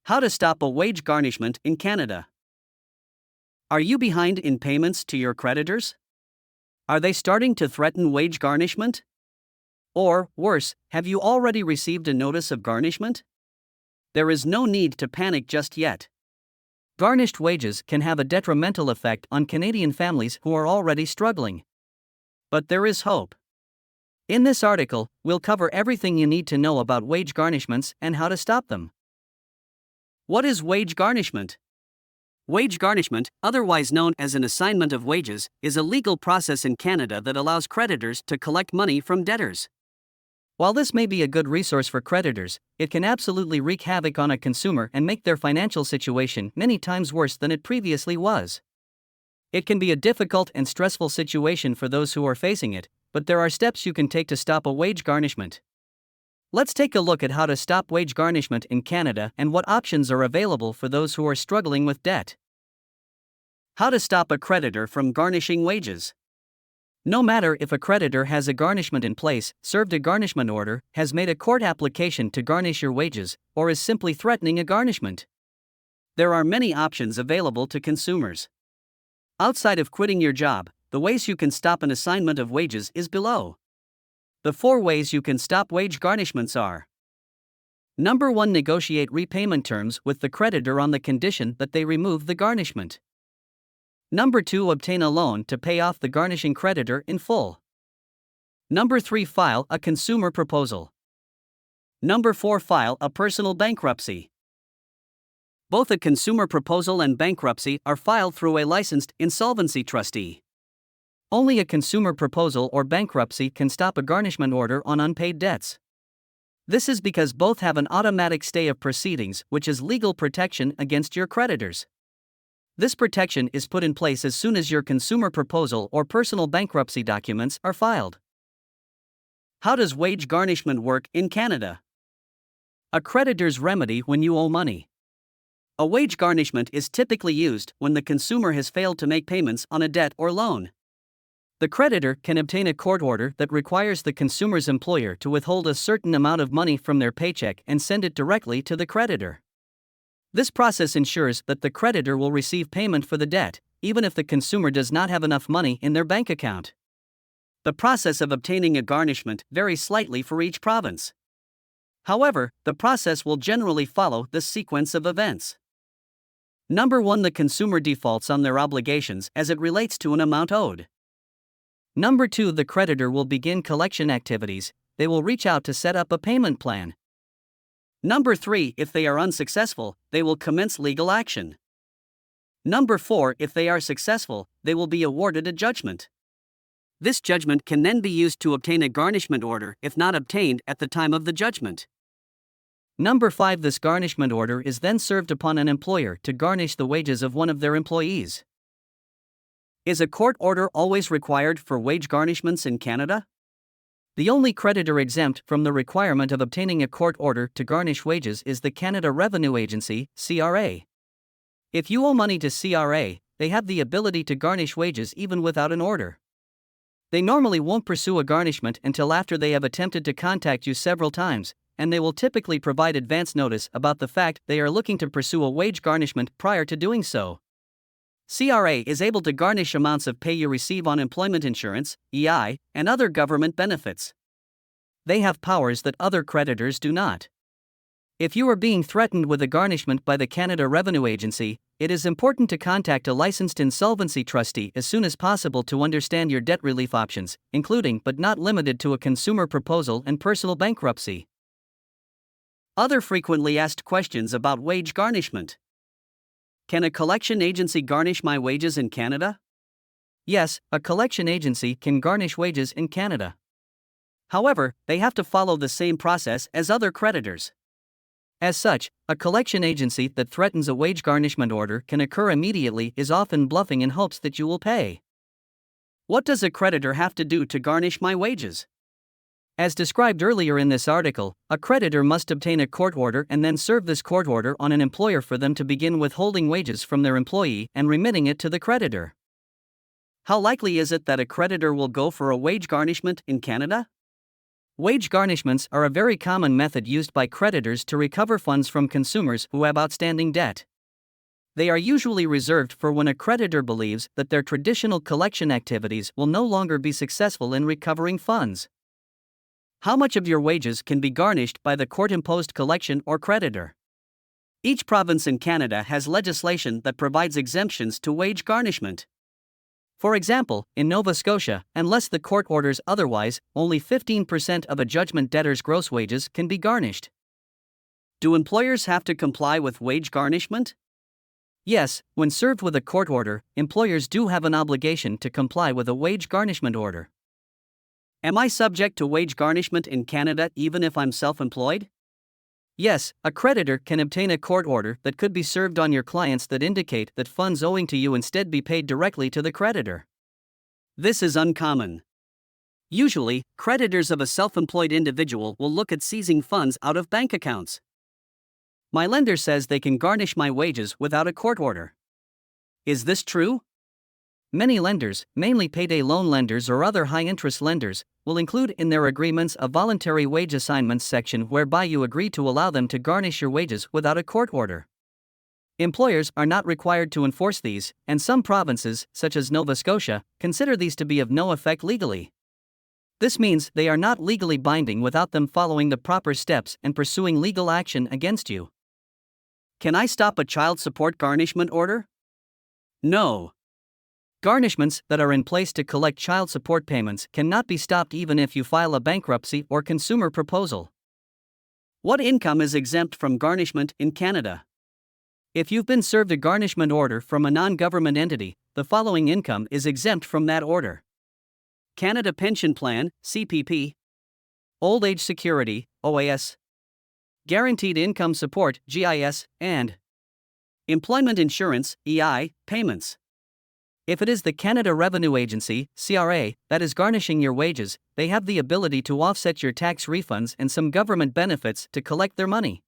How to stop a wage garnishment in Canada. Are you behind in payments to your creditors? Are they starting to threaten wage garnishment? Or, worse, have you already received a notice of garnishment? There is no need to panic just yet. Garnished wages can have a detrimental effect on Canadian families who are already struggling. But there is hope. In this article, we'll cover everything you need to know about wage garnishments and how to stop them. What is wage garnishment? Wage garnishment, otherwise known as an assignment of wages, is a legal process in Canada that allows creditors to collect money from debtors. While this may be a good resource for creditors, it can absolutely wreak havoc on a consumer and make their financial situation many times worse than it previously was. It can be a difficult and stressful situation for those who are facing it, but there are steps you can take to stop a wage garnishment. Let's take a look at how to stop wage garnishment in Canada and what options are available for those who are struggling with debt. How to stop a creditor from garnishing wages. No matter if a creditor has a garnishment in place, served a garnishment order, has made a court application to garnish your wages, or is simply threatening a garnishment. There are many options available to consumers. Outside of quitting your job, the ways you can stop an assignment of wages is below. The 4 ways you can stop wage garnishments are: Number 1. Negotiate repayment terms with the creditor on the condition that they remove the garnishment. Number 2. Obtain a loan to pay off the garnishing creditor in full. Number 3. File a consumer proposal. Number 4. File a personal bankruptcy. Both a consumer proposal and bankruptcy are filed through a licensed insolvency trustee. Only a consumer proposal or bankruptcy can stop a garnishment order on unpaid debts. This is because both have an automatic stay of proceedings, which is legal protection against your creditors. This protection is put in place as soon as your consumer proposal or personal bankruptcy documents are filed. How does wage garnishment work in Canada? A creditor's remedy when you owe money. A wage garnishment is typically used when the consumer has failed to make payments on a debt or loan. The creditor can obtain a court order that requires the consumer's employer to withhold a certain amount of money from their paycheck and send it directly to the creditor. This process ensures that the creditor will receive payment for the debt, even if the consumer does not have enough money in their bank account. The process of obtaining a garnishment varies slightly for each province. However, the process will generally follow this sequence of events. Number 1. The consumer defaults on their obligations as it relates to an amount owed. Number 2. The creditor will begin collection activities. They will reach out to set up a payment plan. Number 3. If they are unsuccessful, they will commence legal action. Number 4. If they are successful, they will be awarded a judgment. This judgment can then be used to obtain a garnishment order if not obtained at the time of the judgment. Number 5. This garnishment order is then served upon an employer to garnish the wages of one of their employees. Is a court order always required for wage garnishments in Canada? The only creditor exempt from the requirement of obtaining a court order to garnish wages is the Canada Revenue Agency, CRA. If you owe money to CRA, they have the ability to garnish wages even without an order. They normally won't pursue a garnishment until after they have attempted to contact you several times, and they will typically provide advance notice about the fact they are looking to pursue a wage garnishment prior to doing so. CRA is able to garnish amounts of pay you receive on employment insurance, EI, and other government benefits. They have powers that other creditors do not. If you are being threatened with a garnishment by the Canada Revenue Agency, it is important to contact a licensed insolvency trustee as soon as possible to understand your debt relief options, including but not limited to a consumer proposal and personal bankruptcy. Other frequently asked questions about wage garnishment. Can a collection agency garnish my wages in Canada? Yes, a collection agency can garnish wages in Canada. However, they have to follow the same process as other creditors. As such, a collection agency that threatens a wage garnishment order can occur immediately is often bluffing in hopes that you will pay. What does a creditor have to do to garnish my wages? As described earlier in this article, a creditor must obtain a court order and then serve this court order on an employer for them to begin withholding wages from their employee and remitting it to the creditor. How likely is it that a creditor will go for a wage garnishment in Canada? Wage garnishments are a very common method used by creditors to recover funds from consumers who have outstanding debt. They are usually reserved for when a creditor believes that their traditional collection activities will no longer be successful in recovering funds. How much of your wages can be garnished by the court-imposed collection or creditor? Each province in Canada has legislation that provides exemptions to wage garnishment. For example, in Nova Scotia, unless the court orders otherwise, only 15% of a judgment debtor's gross wages can be garnished. Do employers have to comply with wage garnishment? Yes, when served with a court order, employers do have an obligation to comply with a wage garnishment order. Am I subject to wage garnishment in Canada even if I'm self-employed? Yes, a creditor can obtain a court order that could be served on your clients that indicate that funds owing to you instead be paid directly to the creditor. This is uncommon. Usually, creditors of a self-employed individual will look at seizing funds out of bank accounts. My lender says they can garnish my wages without a court order. Is this true? Many lenders, mainly payday loan lenders or other high-interest lenders, will include in their agreements a voluntary wage assignments section whereby you agree to allow them to garnish your wages without a court order. Employers are not required to enforce these, and some provinces, such as Nova Scotia, consider these to be of no effect legally. This means they are not legally binding without them following the proper steps and pursuing legal action against you. Can I stop a child support garnishment order? No. Garnishments that are in place to collect child support payments cannot be stopped even if you file a bankruptcy or consumer proposal. What income is exempt from garnishment in Canada? If you've been served a garnishment order from a non-government entity, the following income is exempt from that order: Canada Pension Plan, CPP; Old Age Security, OAS; Guaranteed Income Support, GIS, and Employment Insurance, EI, payments. If it is the Canada Revenue Agency, CRA, that is garnishing your wages, they have the ability to offset your tax refunds and some government benefits to collect their money.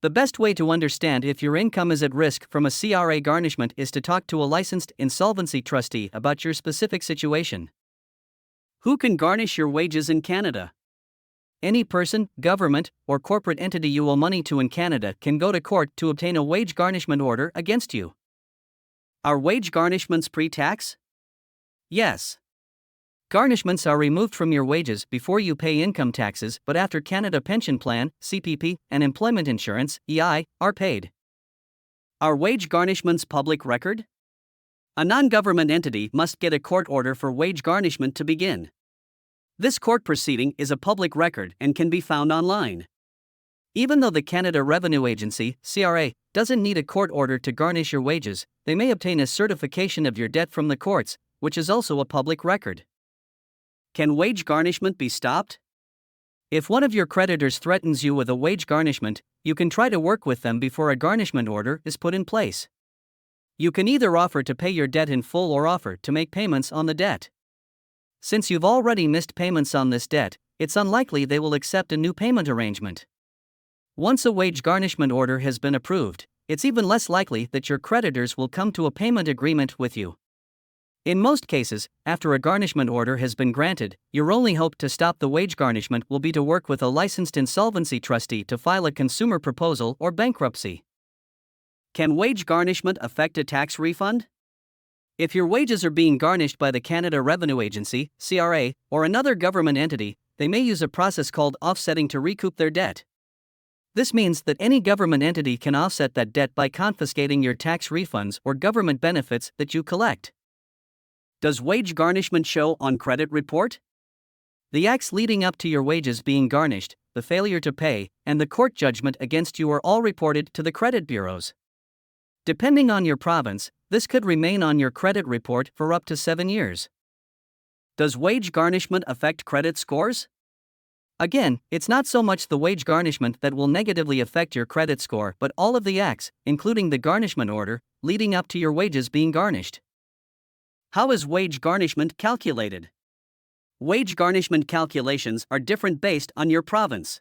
The best way to understand if your income is at risk from a CRA garnishment is to talk to a licensed insolvency trustee about your specific situation. Who can garnish your wages in Canada? Any person, government, or corporate entity you owe money to in Canada can go to court to obtain a wage garnishment order against you. Are wage garnishments pre-tax? Yes. Garnishments are removed from your wages before you pay income taxes, but after Canada Pension Plan, CPP, and Employment Insurance, EI, are paid. Are wage garnishments public record? A non-government entity must get a court order for wage garnishment to begin. This court proceeding is a public record and can be found online. Even though the Canada Revenue Agency, CRA, doesn't need a court order to garnish your wages, they may obtain a certification of your debt from the courts, which is also a public record. Can wage garnishment be stopped? If one of your creditors threatens you with a wage garnishment, you can try to work with them before a garnishment order is put in place. You can either offer to pay your debt in full or offer to make payments on the debt. Since you've already missed payments on this debt, it's unlikely they will accept a new payment arrangement. Once a wage garnishment order has been approved, it's even less likely that your creditors will come to a payment agreement with you. In most cases, after a garnishment order has been granted, your only hope to stop the wage garnishment will be to work with a licensed insolvency trustee to file a consumer proposal or bankruptcy. Can wage garnishment affect a tax refund? If your wages are being garnished by the Canada Revenue Agency, CRA, or another government entity, they may use a process called offsetting to recoup their debt. This means that any government entity can offset that debt by confiscating your tax refunds or government benefits that you collect. Does wage garnishment show on credit report? The acts leading up to your wages being garnished, the failure to pay, and the court judgment against you are all reported to the credit bureaus. Depending on your province, this could remain on your credit report for up to 7 years. Does wage garnishment affect credit scores? Again, it's not so much the wage garnishment that will negatively affect your credit score, but all of the acts, including the garnishment order, leading up to your wages being garnished. How is wage garnishment calculated? Wage garnishment calculations are different based on your province.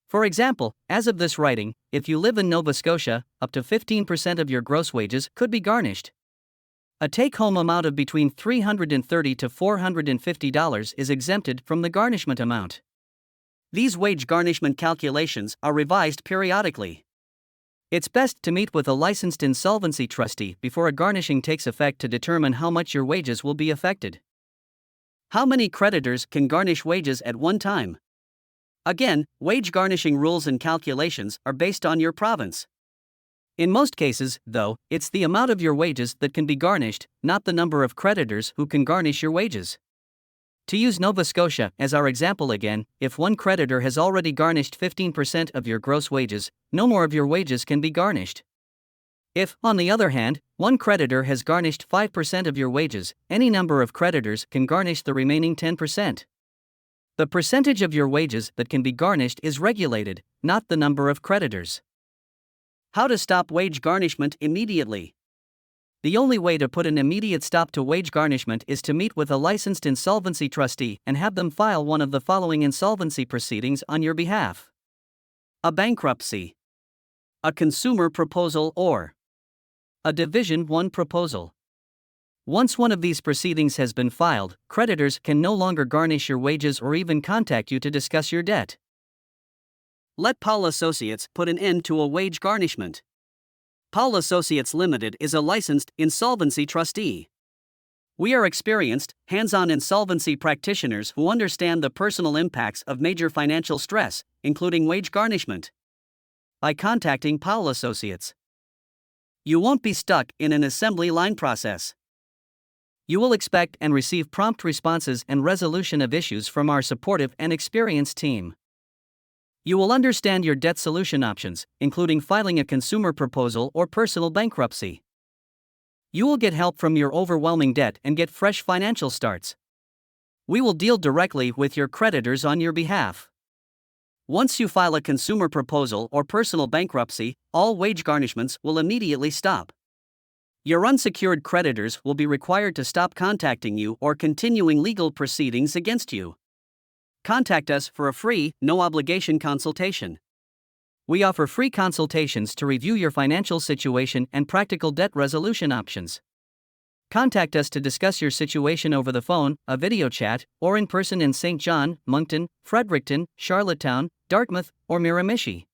For example, as of this writing, if you live in Nova Scotia, up to 15% of your gross wages could be garnished. A take-home amount of between $330 to $450 is exempted from the garnishment amount. These wage garnishment calculations are revised periodically. It's best to meet with a licensed insolvency trustee before a garnishing takes effect to determine how much your wages will be affected. How many creditors can garnish wages at one time? Again, wage garnishing rules and calculations are based on your province. In most cases, though, it's the amount of your wages that can be garnished, not the number of creditors who can garnish your wages. To use Nova Scotia as our example again, if one creditor has already garnished 15% of your gross wages, no more of your wages can be garnished. If, on the other hand, one creditor has garnished 5% of your wages, any number of creditors can garnish the remaining 10%. The percentage of your wages that can be garnished is regulated, not the number of creditors. How to stop wage garnishment immediately? The only way to put an immediate stop to wage garnishment is to meet with a licensed insolvency trustee and have them file one of the following insolvency proceedings on your behalf: a bankruptcy, a consumer proposal, or a Division 1 proposal. Once one of these proceedings has been filed, creditors can no longer garnish your wages or even contact you to discuss your debt. Let Powell Associates put an end to a wage garnishment. Powell Associates Limited is a licensed insolvency trustee. We are experienced, hands-on insolvency practitioners who understand the personal impacts of major financial stress, including wage garnishment. By contacting Powell Associates, you won't be stuck in an assembly line process. You will expect and receive prompt responses and resolution of issues from our supportive and experienced team. You will understand your debt solution options, including filing a consumer proposal or personal bankruptcy. You will get help from your overwhelming debt and get fresh financial starts. We will deal directly with your creditors on your behalf. Once you file a consumer proposal or personal bankruptcy, all wage garnishments will immediately stop. Your unsecured creditors will be required to stop contacting you or continuing legal proceedings against you. Contact us for a free, no-obligation consultation. We offer free consultations to review your financial situation and practical debt resolution options. Contact us to discuss your situation over the phone, a video chat, or in person in St. John, Moncton, Fredericton, Charlottetown, Dartmouth, or Miramichi.